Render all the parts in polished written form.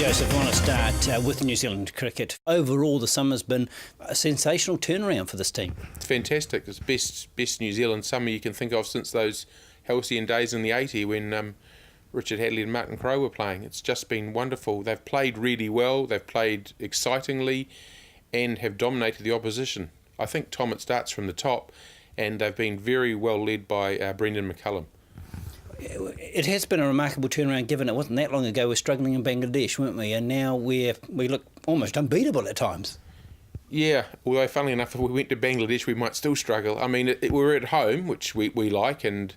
Joseph, I want to start with New Zealand cricket. Overall, the summer's been a sensational turnaround for this team. It's fantastic. It's best New Zealand summer you can think of since those halcyon days in the 80s when Richard Hadley and Martin Crowe were playing. It's just been wonderful. They've played really well, they've played excitingly and have dominated the opposition. I think, Tom, it starts from the top, and they've been very well led by Brendan McCullum. It has been a remarkable turnaround, given it wasn't that long ago we were struggling in Bangladesh, weren't we? And now we look almost unbeatable at times. Yeah, although funnily enough, if we went to Bangladesh we might still struggle. I mean, we're at home, which we like, and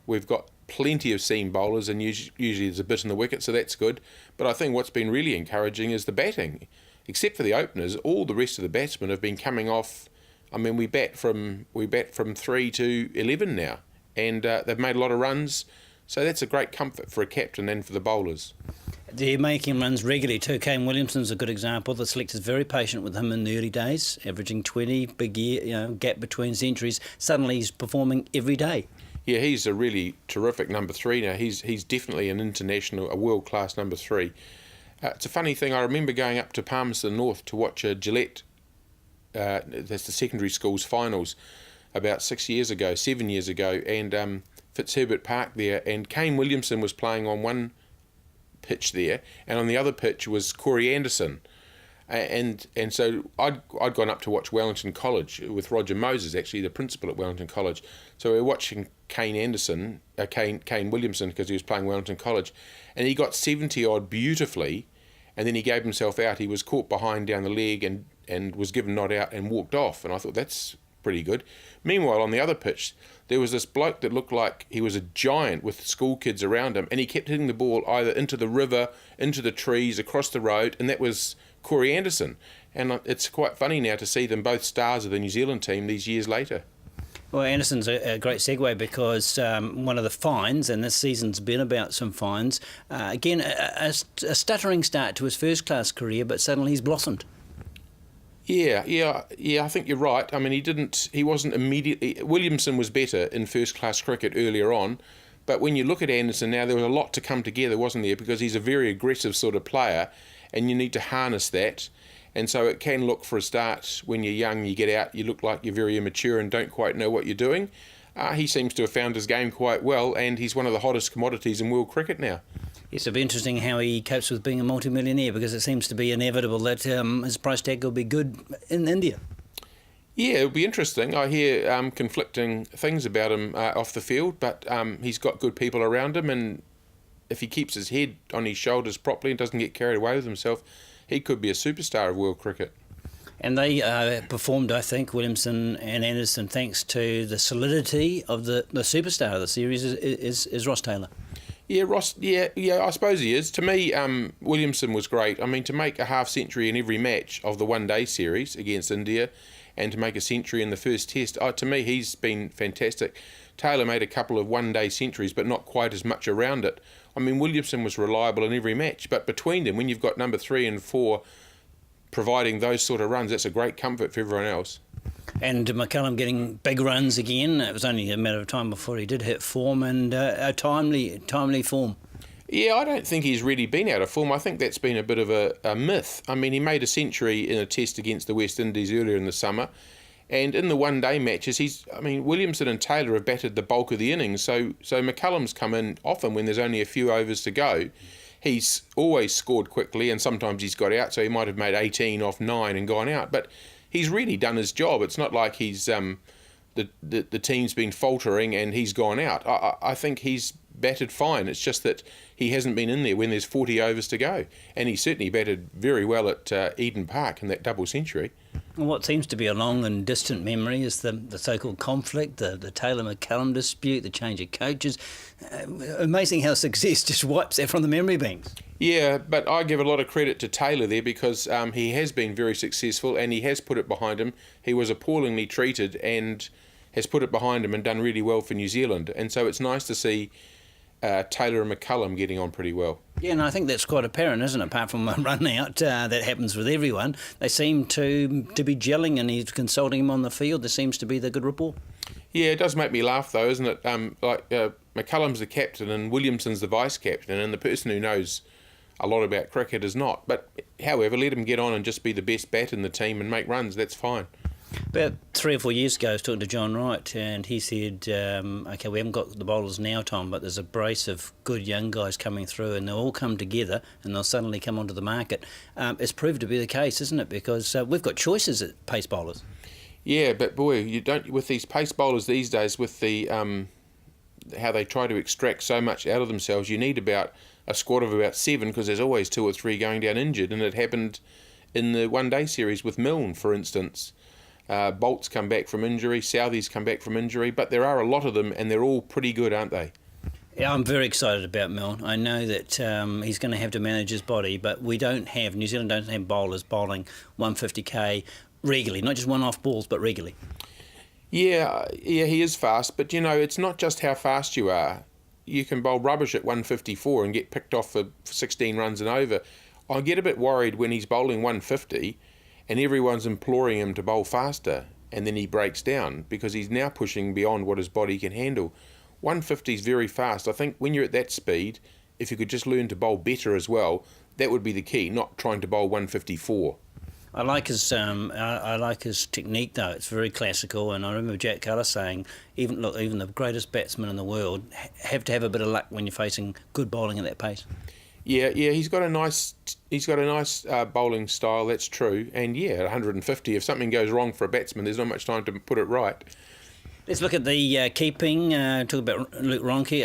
we've got plenty of seam bowlers, and usually there's a bit in the wicket, so that's good. But I think what's been really encouraging is the batting. Except for the openers, all the rest of the batsmen have been coming off. I mean, we bat from 3 to 11 now, and they've made a lot of runs. So that's a great comfort for a captain and for the bowlers. They're making runs regularly too. Kane Williamson's a good example. The selector's very patient with him in the early days, averaging 20, big year, gap between centuries. Suddenly he's performing every day. Yeah, he's a really terrific number 3 now. He's definitely an international, a world-class number 3. It's a funny thing, I remember going up to Palmerston North to watch a Gillette, that's the secondary school's finals, about 7 years ago, and Fitzherbert Park there, and Kane Williamson was playing on one pitch there, and on the other pitch was Corey Anderson, and so I'd gone up to watch Wellington College with Roger Moses, actually the principal at Wellington College. So we were watching Kane Williamson, because he was playing Wellington College, and he got 70 odd beautifully, and then he gave himself out. He was caught behind down the leg and was given not out and walked off, and I thought that's pretty good. Meanwhile, on the other pitch, there was this bloke that looked like he was a giant with school kids around him, and he kept hitting the ball either into the river, into the trees, across the road, and that was Corey Anderson. And it's quite funny now to see them both stars of the New Zealand team these years later. Well, Anderson's a great segue, because one of the fines, and this season's been about some fines, again, a stuttering start to his first-class career, but suddenly he's blossomed. Yeah, I think you're right. I mean, he wasn't immediately... Williamson was better in first-class cricket earlier on, but when you look at Anderson now, there was a lot to come together, wasn't there? Because he's a very aggressive sort of player, and you need to harness that. And so it can look, for a start, when you're young, you get out, you look like you're very immature and don't quite know what you're doing. He seems to have found his game quite well, and he's one of the hottest commodities in world cricket now. Yes, it'll be interesting how he copes with being a multimillionaire, because it seems to be inevitable that his price tag will be good in India. Yeah, it'll be interesting. I hear conflicting things about him off the field, but he's got good people around him, and if he keeps his head on his shoulders properly and doesn't get carried away with himself, he could be a superstar of world cricket. And they performed, I think, Williamson and Anderson, thanks to the solidity of the superstar of the series is Ross Taylor. Yeah, Ross. Yeah, I suppose he is. To me, Williamson was great. I mean, to make a half century in every match of the one-day series against India, and to make a century in the first test, to me, he's been fantastic. Taylor made a couple of one-day centuries, but not quite as much around it. I mean, Williamson was reliable in every match, but between them, when you've got number 3 and 4 providing those sort of runs, that's a great comfort for everyone else. And McCullum getting big runs again. It was only a matter of time before he did hit form, and a timely form. Yeah, I don't think he's really been out of form. I think that's been a bit of a myth. I mean, he made a century in a test against the West Indies earlier in the summer, and in the one-day matches, Williamson and Taylor have batted the bulk of the innings, so McCullum's come in often when there's only a few overs to go. He's always scored quickly, and sometimes he's got out, so he might have made 18 off 9 and gone out, but he's really done his job. It's not like he's the team's been faltering and he's gone out. I think he's batted fine. It's just that he hasn't been in there when there's 40 overs to go. And he certainly batted very well at Eden Park in that double century. What seems to be a long and distant memory is the so-called conflict, the Taylor-McCullum dispute, the change of coaches. Amazing how success just wipes that from the memory banks. Yeah, but I give a lot of credit to Taylor there, because he has been very successful and he has put it behind him. He was appallingly treated and has put it behind him and done really well for New Zealand. And so it's nice to see Taylor and McCullum getting on pretty well. Yeah, and I think that's quite apparent, isn't it? Apart from a run out, that happens with everyone. They seem to be gelling, and he's consulting him on the field. There seems to be the good rapport. Yeah, it does make me laugh though, isn't it? McCullum's the captain and Williamson's the vice captain, and the person who knows a lot about cricket is not. But however, let him get on and just be the best bat in the team and make runs. That's fine. About 3 or 4 years ago, I was talking to John Wright, and he said, OK, we haven't got the bowlers now, Tom, but there's a brace of good young guys coming through, and they'll all come together, and they'll suddenly come onto the market. It's proved to be the case, isn't it? Because we've got choices at pace bowlers. Yeah, but boy, you don't with these pace bowlers these days, with the how they try to extract so much out of themselves. You need about a squad of about 7, because there's always 2 or 3 going down injured, and it happened in the one-day series with Milne, for instance. Bolt's come back from injury, Southey's come back from injury, but there are a lot of them, and they're all pretty good, aren't they? Yeah, I'm very excited about Milne. I know that he's going to have to manage his body, but New Zealand don't have bowlers bowling 150k regularly, not just one-off balls, but regularly. Yeah, he is fast, but it's not just how fast you are. You can bowl rubbish at 154 and get picked off for 16 runs and over. I get a bit worried when he's bowling 150 and everyone's imploring him to bowl faster, and then he breaks down because he's now pushing beyond what his body can handle. 150 is very fast. I think when you're at that speed, if you could just learn to bowl better as well, that would be the key, not trying to bowl 154. I like his technique though. It's very classical, and I remember Jack Cullis saying, even the greatest batsmen in the world have to have a bit of luck when you're facing good bowling at that pace. Yeah, he's got a nice bowling style. That's true, and at 150, if something goes wrong for a batsman, there's not much time to put it right. Let's look at the keeping. Talk about Luke Ronke.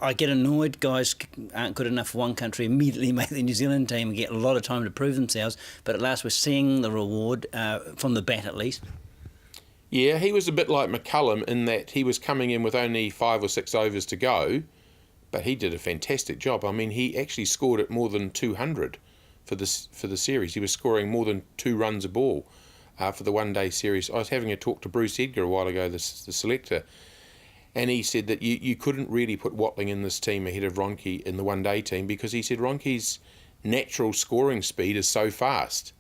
I get annoyed. Guys aren't good enough for one country, immediately make the New Zealand team and get a lot of time to prove themselves. But at last we're seeing the reward from the bat at least. Yeah, he was a bit like McCullum in that he was coming in with only 5 or 6 overs to go, but he did a fantastic job. I mean, he actually scored at more than 200 for the series. He was scoring more than 2 runs a ball. For the one-day series. I was having a talk to Bruce Edgar a while ago, the selector, and he said that you couldn't really put Watling in this team ahead of Ronke in the one-day team, because he said Ronke's natural scoring speed is so fast.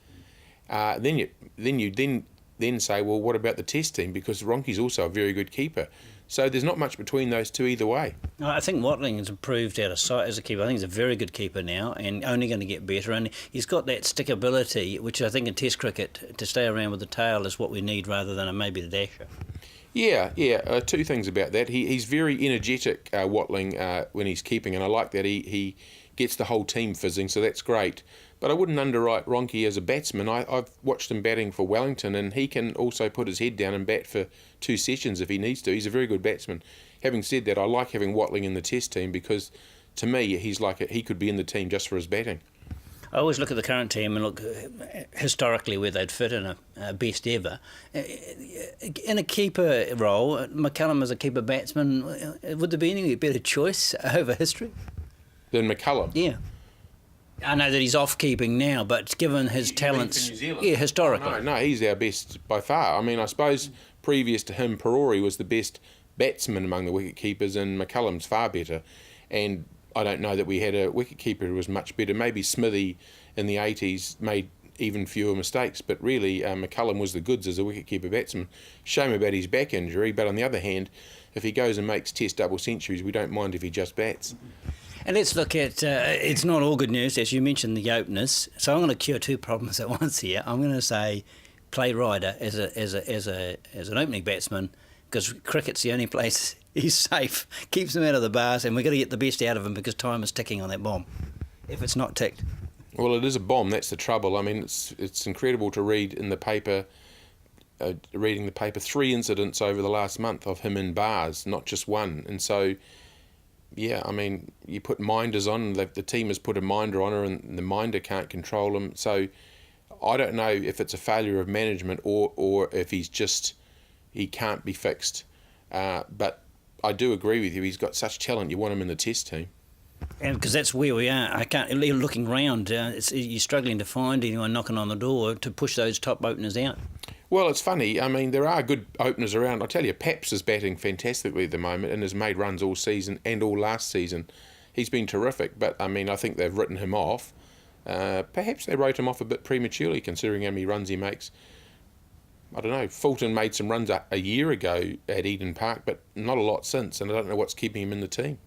Then you say, well, what about the Test team? Because Ronke's also a very good keeper. So there's not much between those two either way. I think Watling has improved out of sight as a keeper. I think he's a very good keeper now, and only going to get better. And he's got that stickability, which I think in Test cricket, to stay around with the tail is what we need rather than maybe the dasher. Yeah. 2 things about that. He's very energetic, Watling, when he's keeping, and I like that. He gets the whole team fizzing, so that's great. But I wouldn't underwrite Ronke as a batsman. I've watched him batting for Wellington, and he can also put his head down and bat for 2 sessions if he needs to. He's a very good batsman. Having said that, I like having Watling in the Test team because, to me, he could be in the team just for his batting. I always look at the current team and look historically where they'd fit in a best ever. In a keeper role, McCullum as a keeper batsman, would there be any better choice over history? Than McCullum? Yeah. I know that he's off keeping now, but given his talents, historically. No, he's our best by far. I mean, I suppose previous to him, Perori was the best batsman among the wicket keepers, and McCullum's far better. And I don't know that we had a wicket keeper who was much better. Maybe Smithy in the 80s made even fewer mistakes, but really McCullum was the goods as a wicket keeper batsman. Shame about his back injury, but on the other hand, if he goes and makes Test double centuries, we don't mind if he just bats. And let's look at, it's not all good news, as you mentioned, the openers. So I'm going to cure 2 problems at once here. I'm going to say play Ryder as an opening batsman, because cricket's the only place he's safe, keeps him out of the bars, and we've got to get the best out of him because time is ticking on that bomb, if it's not ticked. Well, it is a bomb, that's the trouble. I mean, it's incredible to read in the paper, reading the paper, 3 incidents over the last month of him in bars, not just one. And so... yeah, I mean, you put minders on, the team has put a minder on her, and the minder can't control him. So I don't know if it's a failure of management or if he can't be fixed. But I do agree with you, he's got such talent, you want him in the Test team. And because that's where we are. I can't, looking round, you're struggling to find anyone knocking on the door to push those top openers out. Well, it's funny. I mean, there are good openers around. I tell you, Paps is batting fantastically at the moment and has made runs all season and all last season. He's been terrific, but, I mean, I think they've written him off. Perhaps they wrote him off a bit prematurely, considering how many runs he makes. I don't know. Fulton made some runs a year ago at Eden Park, but not a lot since, and I don't know what's keeping him in the team.